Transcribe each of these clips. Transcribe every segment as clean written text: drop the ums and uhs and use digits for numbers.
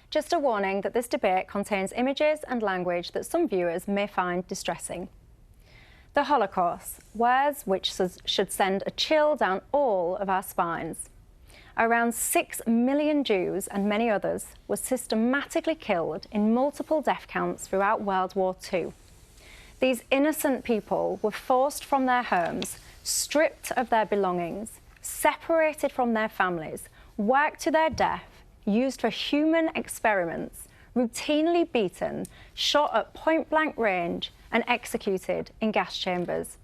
Just a warning that this debate contains images and language that some viewers may find distressing. The Holocaust, words which should send a chill down all of our spines. Around 6 million Jews and many others were systematically killed in multiple death camps throughout World War II. These innocent people were forced from their homes, stripped of their belongings, separated from their families, worked to their death, used for human experiments, routinely beaten, shot at point-blank range, and executed in gas chambers.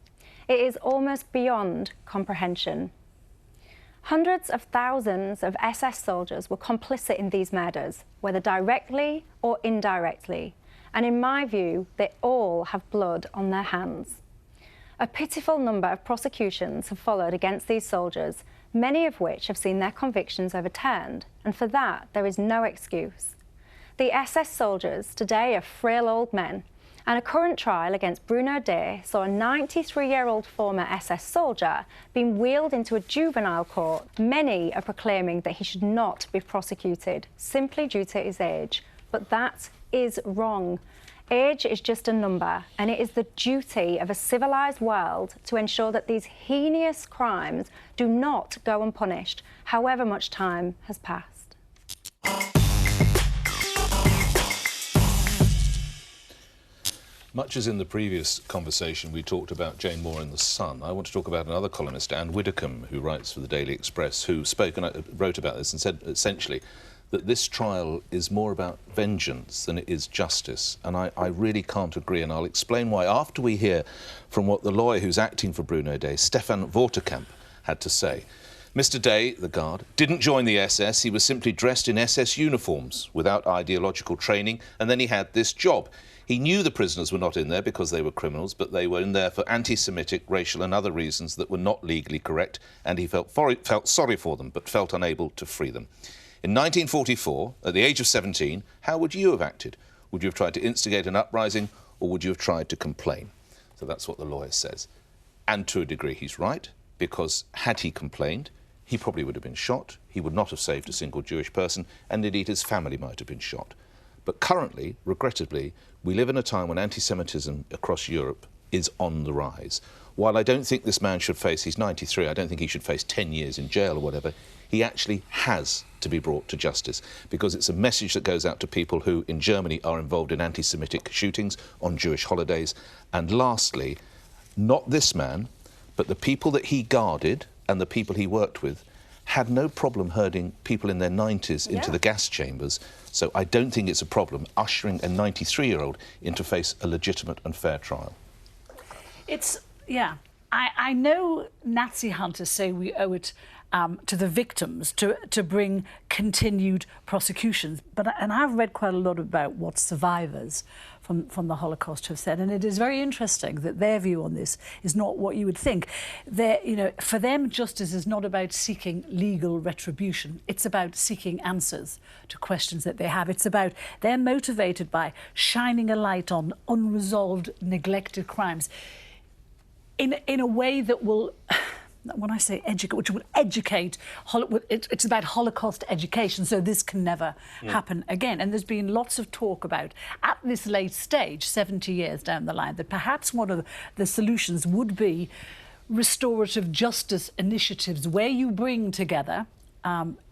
It is almost beyond comprehension. Hundreds of thousands of SS soldiers were complicit in these murders, whether directly or indirectly, and in my view, they all have blood on their hands. A pitiful number of prosecutions have followed against these soldiers, many of which have seen their convictions overturned, and for that there is no excuse. The SS soldiers today are frail old men, and a current trial against Bruno Day saw a 93-year-old former SS soldier being wheeled into a juvenile court. Many are proclaiming that he should not be prosecuted simply due to his age, but that is wrong. Age is just a number, and it is the duty of a civilised world to ensure that these heinous crimes do not go unpunished, however much time has passed. Much as in the previous conversation we talked about Jane Moore in The Sun, I want to talk about another columnist, Anne Widdecombe, who writes for the Daily Express, who spoke and wrote about this and said essentially that this trial is more about vengeance than it is justice. And I really can't agree, and I'll explain why after we hear from what the lawyer who's acting for Bruno Day, Stefan Vortekamp, had to say. Mr. Day, the guard, didn't join the SS. He was simply dressed in SS uniforms without ideological training, and then he had this job. He knew the prisoners were not in there because they were criminals, but they were in there for anti-Semitic, racial and other reasons that were not legally correct, and he felt sorry for them, but felt unable to free them. In 1944, at the age of 17, how would you have acted? Would you have tried to instigate an uprising, or would you have tried to complain? So that's what the lawyer says. And to a degree he's right, because had he complained, he probably would have been shot, he would not have saved a single Jewish person, and indeed his family might have been shot. But currently, regrettably, we live in a time when anti-Semitism across Europe is on the rise. While I don't think this man should face, he's 93, I don't think he should face 10 years in jail or whatever, he actually has to be brought to justice, because it's a message that goes out to people who, in Germany, are involved in anti-Semitic shootings on Jewish holidays. And lastly, not this man, but the people that he guarded and the people he worked with had no problem herding people in their 90s into the gas chambers. So I don't think it's a problem ushering a 93-year-old in to face a legitimate and fair trial. I know Nazi hunters say we owe it to the victims to bring continued prosecutions, and I've read quite a lot about what survivors from the Holocaust have said, and it is very interesting that their view on this is not what you would think. For them, justice is not about seeking legal retribution. It's about seeking answers to questions that they have. They're motivated by shining a light on unresolved, neglected crimes in a way that will, when I say educate, which would educate, it's about Holocaust education, so this can never happen again. And there's been lots of talk about, at this late stage, 70 years down the line, that perhaps one of the solutions would be restorative justice initiatives where you bring together,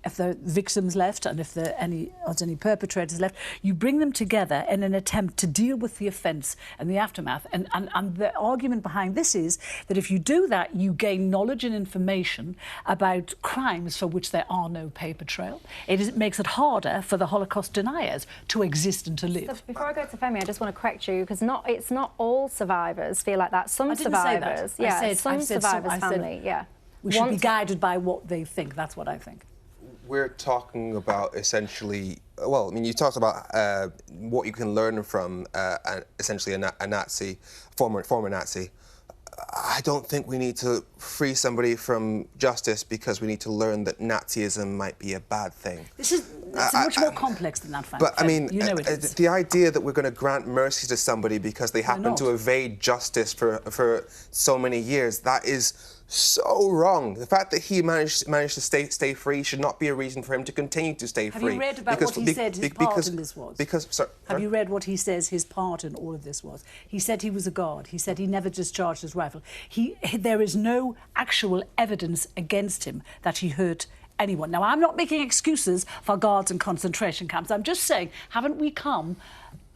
if the victims left and if there are any perpetrators left, you bring them together in an attempt to deal with the offence and the aftermath. And the argument behind this is that if you do that, you gain knowledge and information about crimes for which there are no paper trail. It makes it harder for the Holocaust deniers to exist and to live. So before I go to Femi, I just want to correct you, because it's not all survivors feel like that. Some survivors, some survivors' family, we should be guided by what they think. That's what I think. We're talking about essentially, well, I mean, you talked about what you can learn from essentially a Nazi, former Nazi. I don't think we need to free somebody from justice because we need to learn that Nazism might be a bad thing. It's much more complex than that, But I mean, you know it is. the idea that we're going to grant mercy to somebody because they happen to evade justice for so many years, that is so wrong. The fact that he managed to stay free should not be a reason for him to continue to stay free. Have you read about what he said his part in this was? Have you read what he says his part in all of this was? He said he was a guard. He said he never discharged his rifle. There is no actual evidence against him that he hurt anyone. Now, I'm not making excuses for guards in concentration camps. I'm just saying, haven't we come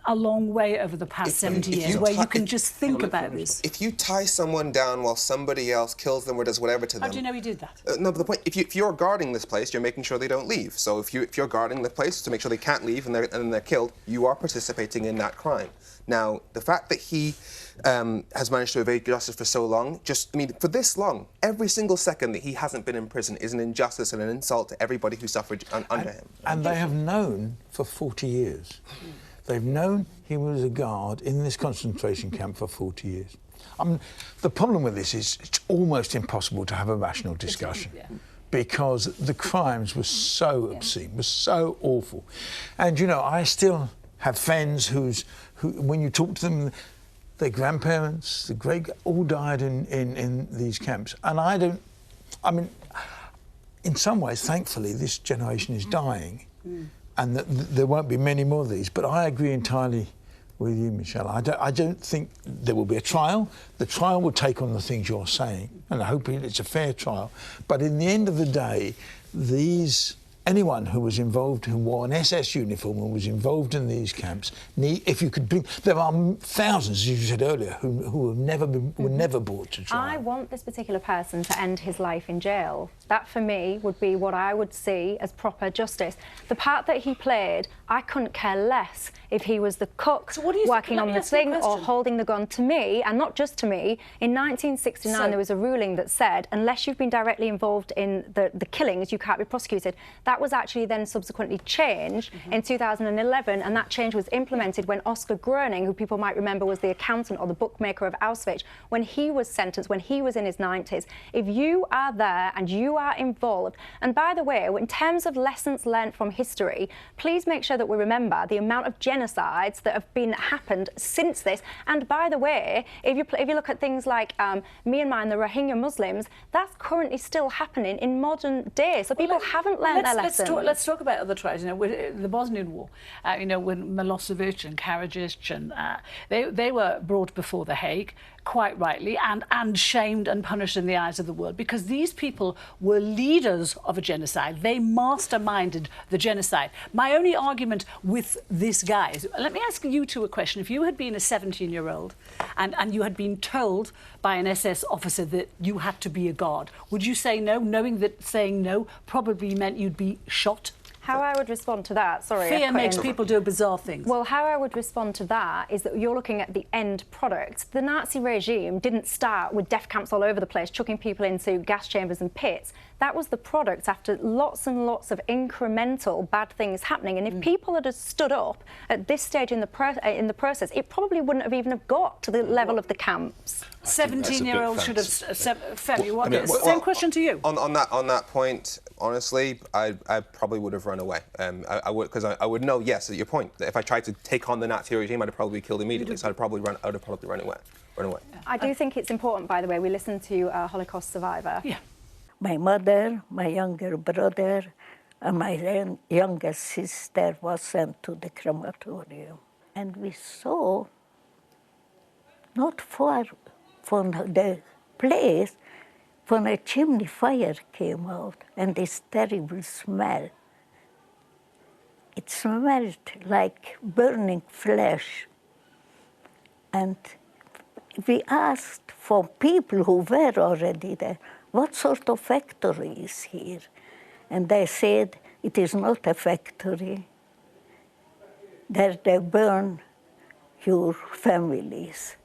a long way over the past 70 years where you can just think about this? If you tie someone down while somebody else kills them or does whatever to them... How do you know he did that? No, but the point, if you're guarding this place, you're making sure they don't leave. So if you're guarding the place to make sure they can't leave and then they're killed, you are participating in that crime. Now, the fact that he has managed to evade justice for so long, for this long, every single second that he hasn't been in prison is an injustice and an insult to everybody who suffered under him. And they have known for 40 years. They've known he was a guard in this concentration camp for 40 years. I mean, the problem with this is it's almost impossible to have a rational discussion because the crimes were so obscene, were so awful. And, you know, I still have friends who, when you talk to them, their grandparents, the great, all died in these camps. And I mean, in some ways, thankfully, this generation is dying. And there won't be many more of these. But I agree entirely with you, Michelle. I don't think there will be a trial. The trial will take on the things you're saying, and I hope it's a fair trial. But in the end of the day, anyone who was involved, who wore an SS uniform and was involved in these camps, there are thousands, as you said earlier, who have were never brought to trial. I want this particular person to end his life in jail. That, for me, would be what I would see as proper justice. The part that he played, I couldn't care less if he was the cook working on the thing or holding the gun. To me, and not just to me, in 1969 there was a ruling that said unless you've been directly involved in the killings, you can't be prosecuted. That was actually then subsequently changed in 2011, and that change was implemented when Oscar Groening, who people might remember was the accountant or the bookmaker of Auschwitz, when he was sentenced, when he was in his 90s. If you are there and you are involved, and by the way, in terms of lessons learned from history, please make sure that we remember the amount of genocides that have happened since this. And by the way, if you look at things like Myanmar and the Rohingya Muslims, that's currently still happening in modern day. So people haven't learned their lessons. Let's talk about other trials. You know, with the Bosnian War, you know, when Milosevic and Karadzic and they were brought before The Hague, quite rightly, and shamed and punished in the eyes of the world, because these people were leaders of a genocide. They masterminded the genocide. My only argument with this guy is, let me ask you two a question. If you had been a 17-year-old and you had been told by an SS officer that you had to be a guard, would you say no, knowing that saying no probably meant you'd be shot? How I would respond to that, sorry. Fear makes people do bizarre things. Well, how I would respond to that is that you're looking at the end product. The Nazi regime didn't start with death camps all over the place, chucking people into gas chambers and pits. That was the product after lots and lots of incremental bad things happening. And if people had stood up at this stage in the process, it probably wouldn't have even got to the level of the camps. 17-year-olds should have... Same question to you. On that point, honestly, I probably would have run away. I would know, yes, at your point, that if I tried to take on the Nazi regime, I'd have probably be killed immediately. So I would have probably run away. I do think it's important, by the way, we listen to a Holocaust survivor. Yeah. My mother, my younger brother, and my youngest sister was sent to the crematorium. And we saw, not far from the place, when a chimney fire came out, and this terrible smell. It smelled like burning flesh. And we asked for people who were already there, what sort of factory is here? And they said, it is not a factory. There they burn your families.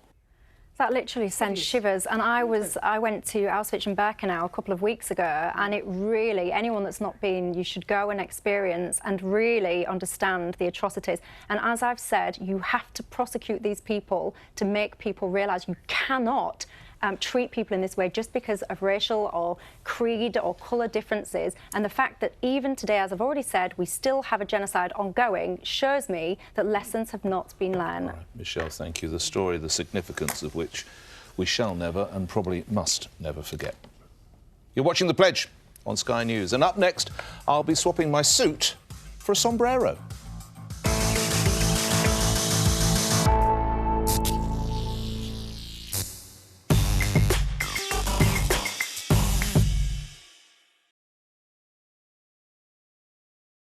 That literally sends shivers. And I went to Auschwitz and Birkenau a couple of weeks ago, and it really, anyone that's not been, you should go and experience and really understand the atrocities. And as I've said, you have to prosecute these people to make people realise you cannot treat people in this way just because of racial or creed or colour differences. And the fact that even today, as I've already said, we still have a genocide ongoing shows me that lessons have not been learned. Right. Michelle, thank you. The story, the significance of which we shall never and probably must never forget. You're watching The Pledge on Sky News. And up next, I'll be swapping my suit for a sombrero.